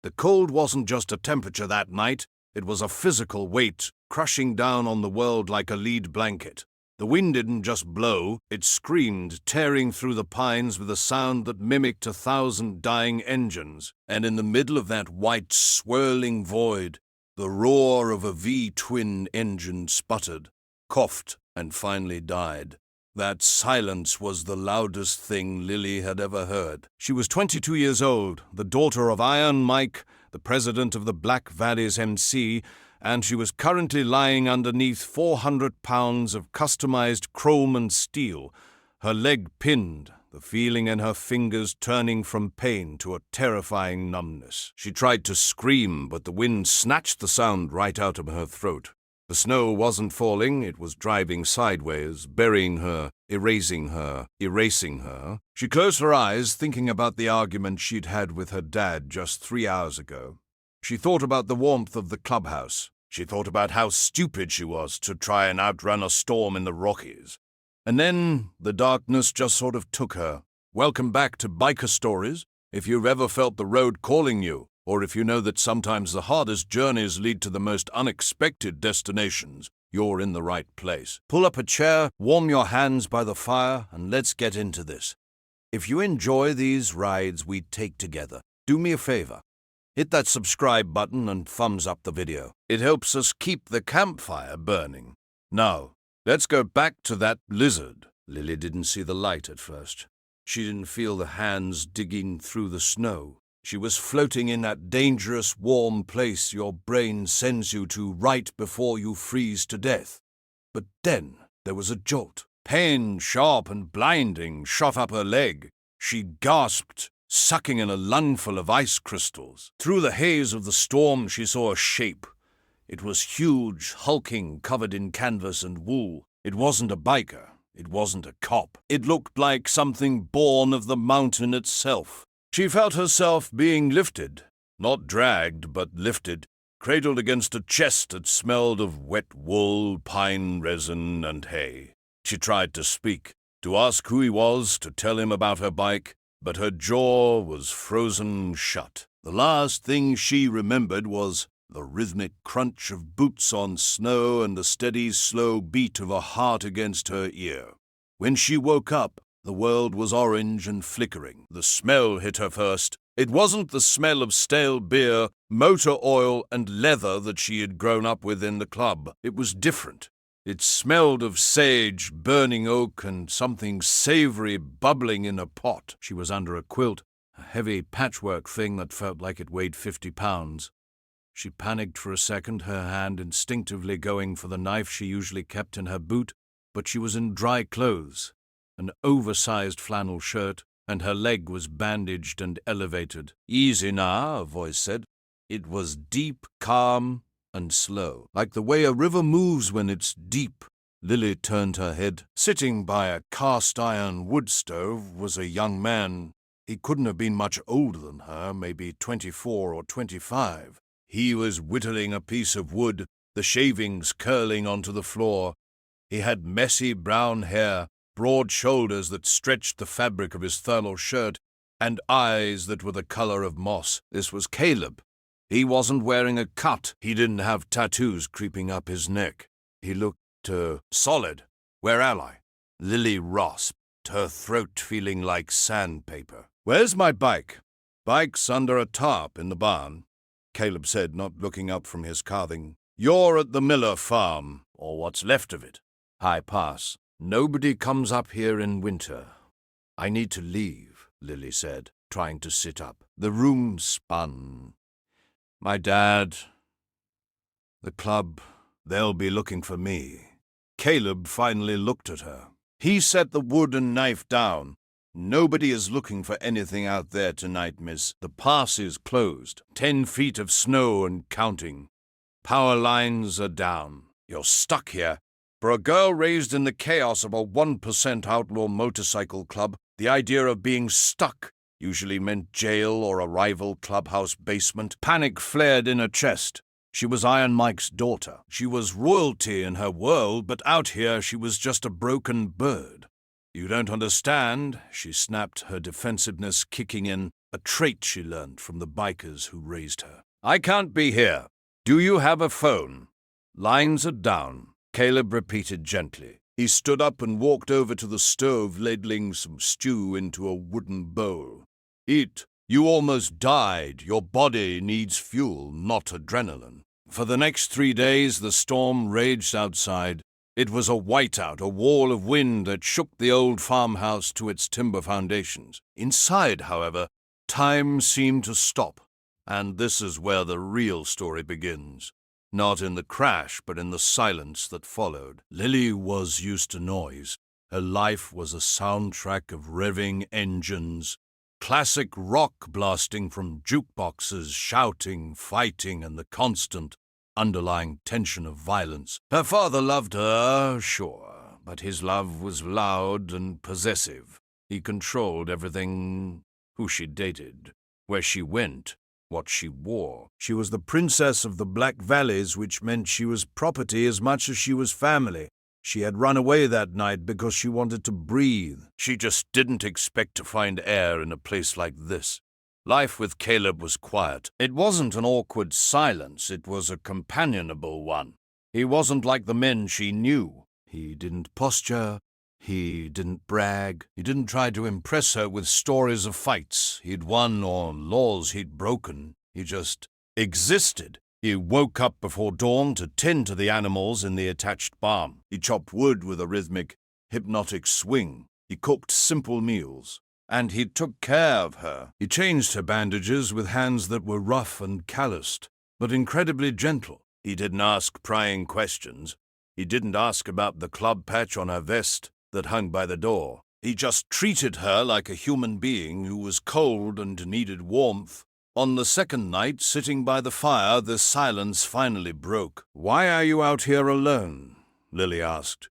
The cold wasn't just a temperature that night, it was a physical weight crushing down on the world like a lead blanket. The wind didn't just blow, it screamed, tearing through the pines with a sound that mimicked 1,000 dying engines. And in the middle of that white, swirling void, the roar of a V-twin engine sputtered, coughed, and finally died. That silence was the loudest thing Lily had ever heard. She was 22 years old, the daughter of Iron Mike, the president of the Black Valleys MC, and she was currently lying underneath 400 pounds of customized chrome and steel, her leg pinned, the feeling in her fingers turning from pain to a terrifying numbness. She tried to scream, but the wind snatched the sound right out of her throat. The snow wasn't falling, it was driving sideways, burying her, erasing her. She closed her eyes, thinking about the argument she'd had with her dad just 3 hours ago. She thought about the warmth of the clubhouse. She thought about how stupid she was to try and outrun a storm in the Rockies. And then the darkness just sort of took her. Welcome back to Biker Stories. If you've ever felt the road calling you, or if you know that sometimes the hardest journeys lead to the most unexpected destinations, you're in the right place. Pull up a chair, warm your hands by the fire, and let's get into this. If you enjoy these rides we take together, do me a favor. Hit that subscribe button and thumbs up the video. It helps us keep the campfire burning. Now, let's go back to that blizzard. Lily didn't see the light at first. She didn't feel the hands digging through the snow. She was floating in that dangerous, warm place your brain sends you to right before you freeze to death. But then there was a jolt. Pain, sharp and blinding, shot up her leg. She gasped, sucking in a lungful of ice crystals. Through the haze of the storm she saw a shape. It was huge, hulking, covered in canvas and wool. It wasn't a biker. It wasn't a cop. It looked like something born of the mountain itself. She felt herself being lifted, not dragged, but lifted, cradled against a chest that smelled of wet wool, pine resin, and hay. She tried to speak, to ask who he was, to tell him about her bike, but her jaw was frozen shut. The last thing she remembered was the rhythmic crunch of boots on snow and the steady, slow beat of a heart against her ear. When she woke up, the world was orange and flickering. The smell hit her first. It wasn't the smell of stale beer, motor oil, and leather that she had grown up with in the club. It was different. It smelled of sage, burning oak, and something savory bubbling in a pot. She was under a quilt, a heavy patchwork thing that felt like it weighed 50 pounds. She panicked for a second, her hand instinctively going for the knife she usually kept in her boot, but she was in dry clothes. An oversized flannel shirt, and her leg was bandaged and elevated. "Easy now," a voice said. It was deep, calm, and slow, like the way a river moves when it's deep. Lily turned her head. Sitting by a cast-iron wood stove was a young man. He couldn't have been much older than her, maybe 24 or 25. He was whittling a piece of wood, the shavings curling onto the floor. He had messy brown hair, broad shoulders that stretched the fabric of his thermal shirt, and eyes that were the color of moss. This was Caleb. He wasn't wearing a cut. He didn't have tattoos creeping up his neck. He looked, solid. "Where am I?" Lily rasped, her throat feeling like sandpaper. "Where's my bike?" "Bike's under a tarp in the barn," Caleb said, not looking up from his carving. "You're at the Miller farm, or what's left of it. High Pass. Nobody comes up here in winter." "I need to leave," Lily said, trying to sit up. The room spun. "My dad, the club, they'll be looking for me." Caleb finally looked at her. He set the wood and knife down. "Nobody is looking for anything out there tonight, miss. The pass is closed. 10 feet of snow and counting. Power lines are down. You're stuck here. For a girl raised in the chaos of a 1% outlaw motorcycle club, the idea of being stuck usually meant jail or a rival clubhouse basement." Panic flared in her chest. She was Iron Mike's daughter. She was royalty in her world, but out here she was just a broken bird. "You don't understand," she snapped, her defensiveness kicking in. a trait she learned from the bikers who raised her. "I can't be here. Do you have a phone?" "Lines are down," Caleb repeated gently. He stood up and walked over to the stove, ladling some stew into a wooden bowl. "Eat. You almost died. Your body needs fuel, not adrenaline." For the next 3 days, the storm raged outside. It was a whiteout, a wall of wind that shook the old farmhouse to its timber foundations. Inside, however, time seemed to stop. And this is where the real story begins. Not in the crash, but in the silence that followed. Lily was used to noise. Her life was a soundtrack of revving engines, classic rock blasting from jukeboxes, shouting, fighting, and the constant underlying tension of violence. Her father loved her, sure, but his love was loud and possessive. He controlled everything: who she dated, where she went, what she wore. She was the princess of the Black Valleys, which meant she was property as much as she was family. She had run away that night because she wanted to breathe. She just didn't expect to find air in a place like this. Life with Caleb was quiet. It wasn't an awkward silence, it was a companionable one. He wasn't like the men she knew. He didn't posture. He didn't brag. He didn't try to impress her with stories of fights he'd won or laws he'd broken. He just existed. He woke up before dawn to tend to the animals in the attached barn. He chopped wood with a rhythmic, hypnotic swing. He cooked simple meals. And he took care of her. He changed her bandages with hands that were rough and calloused, but incredibly gentle. He didn't ask prying questions. He didn't ask about the club patch on her vest that hung by the door. He just treated her like a human being who was cold and needed warmth. On the second night, sitting by the fire, the silence finally broke. "Why are you out here alone?" Lily asked.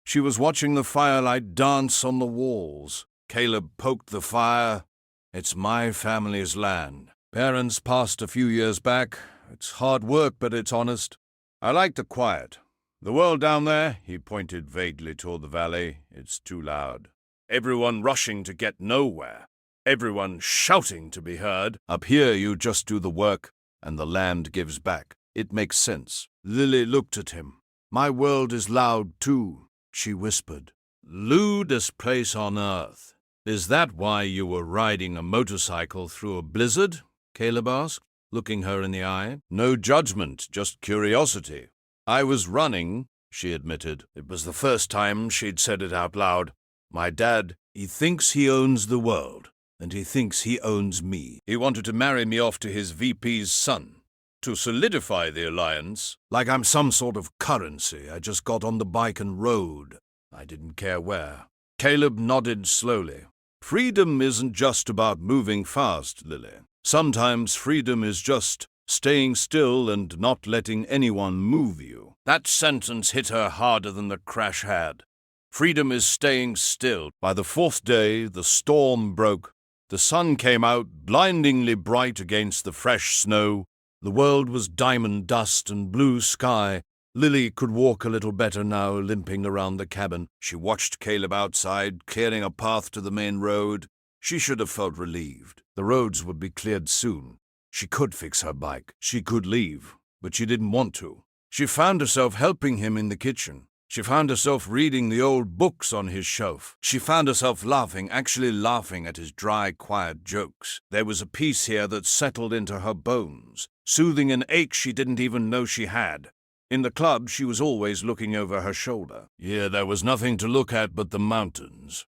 She was watching the firelight dance on the walls. Caleb poked the fire. "It's my family's land. Parents passed a few years back. It's hard work, but it's honest. I like the quiet. The world down there," he pointed vaguely toward the valley, "it's too loud. Everyone rushing to get nowhere. Everyone shouting to be heard. Up here you just do the work, and the land gives back. It makes sense." Lily looked at him. "My world is loud too," she whispered. "Lewdest place on earth. Is that why you were riding a motorcycle through a blizzard?" Caleb asked, looking her in the eye. "No judgment, just curiosity." "I was running," she admitted. It was the first time she'd said it out loud. "My dad, he thinks he owns the world, and he thinks he owns me. He wanted to marry me off to his VP's son, to solidify the alliance, like I'm some sort of currency. I just got on the bike and rode. I didn't care where." Caleb nodded slowly. "Freedom isn't just about moving fast, Lily. Sometimes freedom is just staying still and not letting anyone move you." That sentence hit her harder than the crash had. Freedom is staying still. By the 4th day, the storm broke. The sun came out, blindingly bright against the fresh snow. The world was diamond dust and blue sky. Lily could walk a little better now, limping around the cabin. She watched Caleb outside, clearing a path to the main road. She should have felt relieved. The roads would be cleared soon. She could fix her bike. She could leave, but she didn't want to. She found herself helping him in the kitchen. She found herself reading the old books on his shelf. She found herself laughing, actually laughing at his dry, quiet jokes. There was a peace here that settled into her bones, soothing an ache she didn't even know she had. In the club, she was always looking over her shoulder. Here there was nothing to look at but the mountains.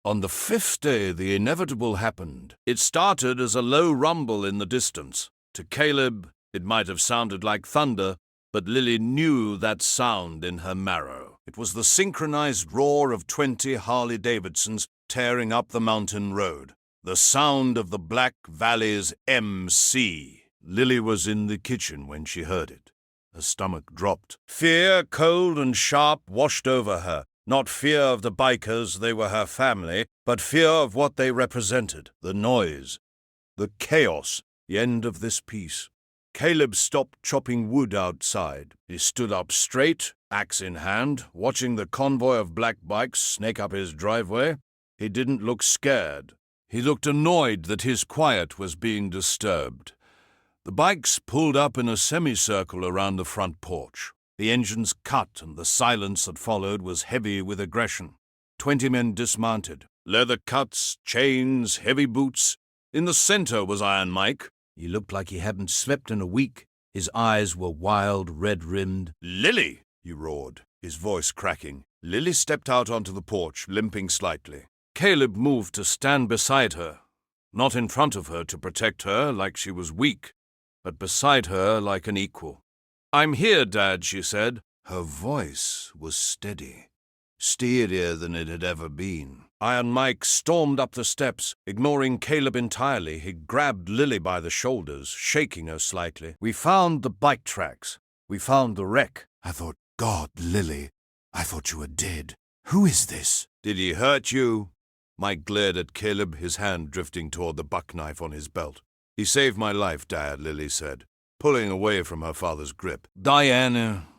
On the 5th day, the inevitable happened. It started as a low rumble in the distance. To Caleb, it might have sounded like thunder, but Lily knew that sound in her marrow. It was the synchronized roar of 20 Harley-Davidsons tearing up the mountain road. The sound of the Black Valley's MC. Lily was in the kitchen when she heard it. Her stomach dropped. Fear, cold and sharp, washed over her. Not fear of the bikers, they were her family, but fear of what they represented. The noise, the chaos, the end of this peace. Caleb stopped chopping wood outside. He stood up straight, axe in hand, watching the convoy of black bikes snake up his driveway. He didn't look scared. He looked annoyed that his quiet was being disturbed. The bikes pulled up in a semicircle around the front porch. The engines cut, and the silence that followed was heavy with aggression. 20 men dismounted. Leather cuts, chains, heavy boots. In the center was Iron Mike. He looked like he hadn't slept in a week. His eyes were wild, red-rimmed. "Lily!" he roared, his voice cracking. Lily stepped out onto the porch, limping slightly. Caleb moved to stand beside her, not in front of her to protect her like she was weak, but beside her like an equal. "I'm here, Dad," she said. Her voice was steady, steadier than it had ever been. Iron Mike stormed up the steps, ignoring Caleb entirely. He grabbed Lily by the shoulders, shaking her slightly. "We found the bike tracks. We found the wreck." "I thought, God, Lily, I thought you were dead. Who is this?" "Did he hurt you?" Mike glared at Caleb, his hand drifting toward the buck knife on his belt. "He saved my life, Dad," Lily said, pulling away from her father's grip. "Diana,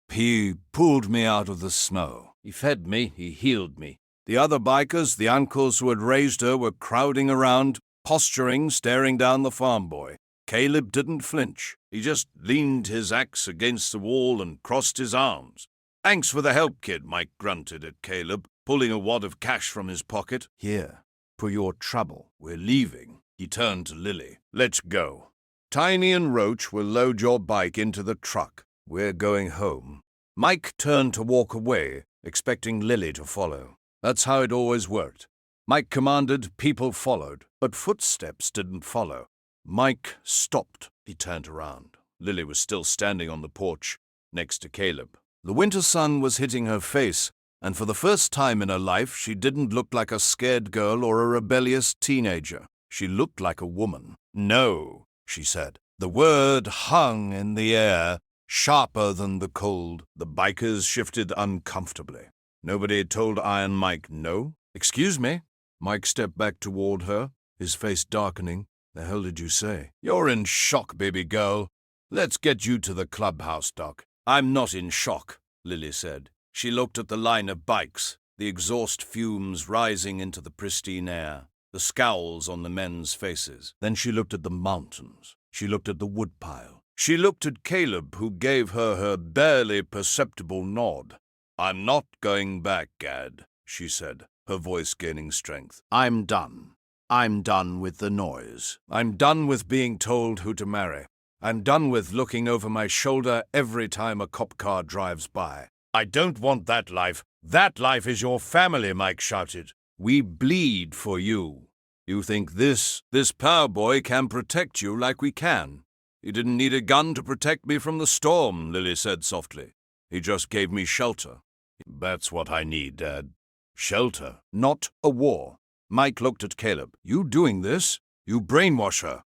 he pulled me out of the snow. He fed me, he healed me. The other bikers, the uncles who had raised her, were crowding around, posturing, staring down the farm boy. Caleb didn't flinch. He just leaned his axe against the wall and crossed his arms. "Thanks for the help, kid," Mike grunted at Caleb, pulling a wad of cash from his pocket. "Here, for your trouble. We're leaving." He turned to Lily. "Let's go. Tiny and Roach will load your bike into the truck. We're going home." Mike turned to walk away, expecting Lily to follow. That's how it always worked. Mike commanded, people followed, but footsteps didn't follow. Mike stopped. He turned around. Lily was still standing on the porch, next to Caleb. The winter sun was hitting her face, and for the first time in her life, she didn't look like a scared girl or a rebellious teenager. She looked like a woman. "No," she said. The word hung in the air, sharper than the cold. The bikers shifted uncomfortably. Nobody had told Iron Mike no. "Excuse me." Mike stepped back toward her, his face darkening. "The hell did you say?" "You're in shock, baby girl. Let's get you to the clubhouse, Doc." "I'm not in shock," Lily said. She looked at the line of bikes, the exhaust fumes rising into the pristine air, the scowls on the men's faces. Then she looked at the mountains. She looked at the woodpile. She looked at Caleb, who gave her barely perceptible nod. "I'm not going back, Gad," she said, her voice gaining strength. "I'm done. I'm done with the noise. I'm done with being told who to marry. I'm done with looking over my shoulder every time a cop car drives by. I don't want that life. That life is your family," Mike shouted. "We bleed for you. You think this power boy can protect you like we can. He didn't need a gun to protect me from the storm," Lily said softly. "He just gave me shelter." "That's what I need, Dad. Shelter, not a war." Mike looked at Caleb. "You doing this? You brainwash her."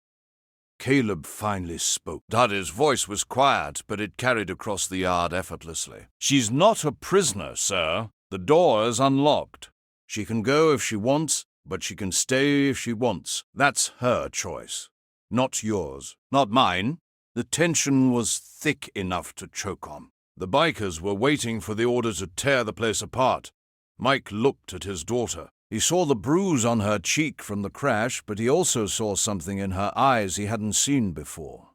Caleb finally spoke. His voice was quiet, but it carried across the yard effortlessly. "She's not a prisoner, sir. The door is unlocked. She can go if she wants, but she can stay if she wants. That's her choice. Not yours. Not mine." The tension was thick enough to choke on. The bikers were waiting for the order to tear the place apart. Mike looked at his daughter. He saw the bruise on her cheek from the crash, but he also saw something in her eyes he hadn't seen before.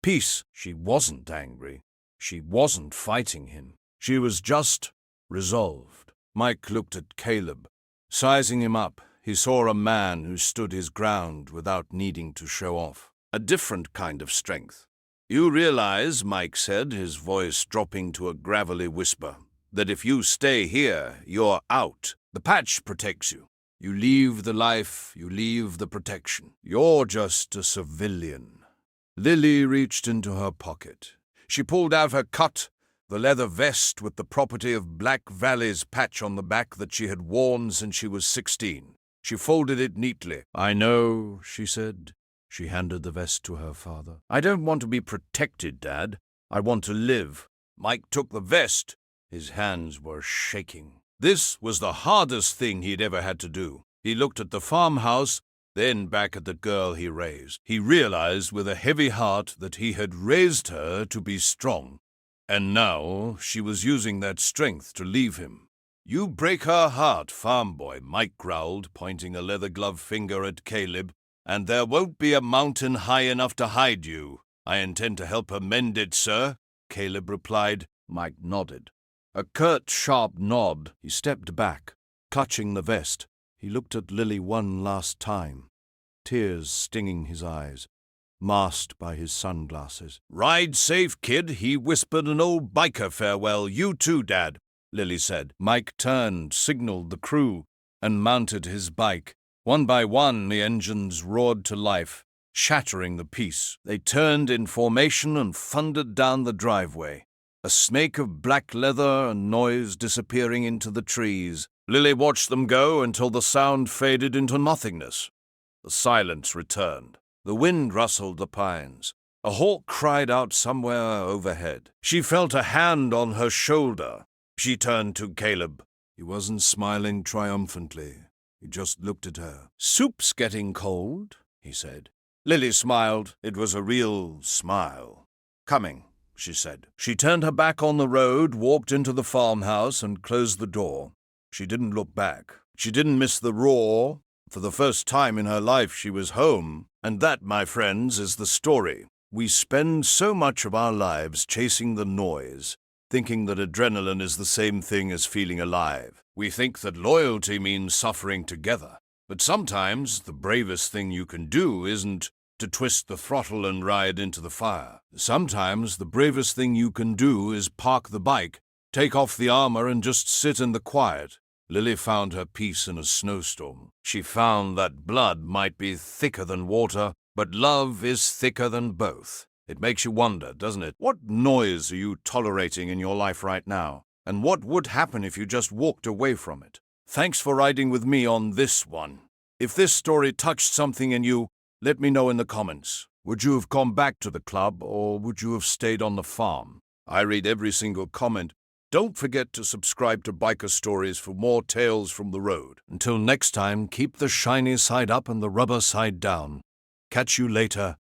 Peace. She wasn't angry. She wasn't fighting him. She was just resolved. Mike looked at Caleb. Sizing him up, he saw a man who stood his ground without needing to show off. A different kind of strength. "You realize," Mike said, his voice dropping to a gravelly whisper, "that if you stay here, you're out. The patch protects you. You leave the life, you leave the protection. You're just a civilian." Lily reached into her pocket. She pulled out her cut, the leather vest with the property of Black Valley's patch on the back that she had worn since she was 16. She folded it neatly. "I know," she said. She handed the vest to her father. "I don't want to be protected, Dad. I want to live." Mike took the vest. His hands were shaking. This was the hardest thing he'd ever had to do. He looked at the farmhouse, then back at the girl he raised. He realized with a heavy heart that he had raised her to be strong, and now she was using that strength to leave him. You break her heart, farm boy, Mike growled, pointing a leather-gloved finger at Caleb. And there won't be a mountain high enough to hide you. I intend to help her mend it, sir, Caleb replied. Mike nodded. A curt, sharp nod. He stepped back, clutching the vest. He looked at Lily one last time, tears stinging his eyes, masked by his sunglasses. Ride safe, kid, he whispered an old biker farewell. You too, Dad, Lily said. Mike turned, signaled the crew, and mounted his bike. One by one, the engines roared to life, shattering the peace. They turned in formation and thundered down the driveway, a snake of black leather and noise disappearing into the trees. Lily watched them go until the sound faded into nothingness. The silence returned. The wind rustled the pines. A hawk cried out somewhere overhead. She felt a hand on her shoulder. She turned to Caleb. He wasn't smiling triumphantly. He just looked at her. "Soup's getting cold," he said. Lily smiled. It was a real smile. "Coming," she said. She turned her back on the road, walked into the farmhouse, and closed the door. She didn't look back. She didn't miss the roar. For the first time in her life, she was home. And that, my friends, is the story. We spend so much of our lives chasing the noise, thinking that adrenaline is the same thing as feeling alive. We think that loyalty means suffering together. But sometimes the bravest thing you can do isn't to twist the throttle and ride into the fire. Sometimes the bravest thing you can do is park the bike, take off the armor, and just sit in the quiet. Lily found her peace in a snowstorm. She found that blood might be thicker than water, but love is thicker than both. It makes you wonder, doesn't it? What noise are you tolerating in your life right now? And what would happen if you just walked away from it? Thanks for riding with me on this one. If this story touched something in you, let me know in the comments. Would you have gone back to the club, or would you have stayed on the farm? I read every single comment. Don't forget to subscribe to Biker Stories for more tales from the road. Until next time, keep the shiny side up and the rubber side down. Catch you later.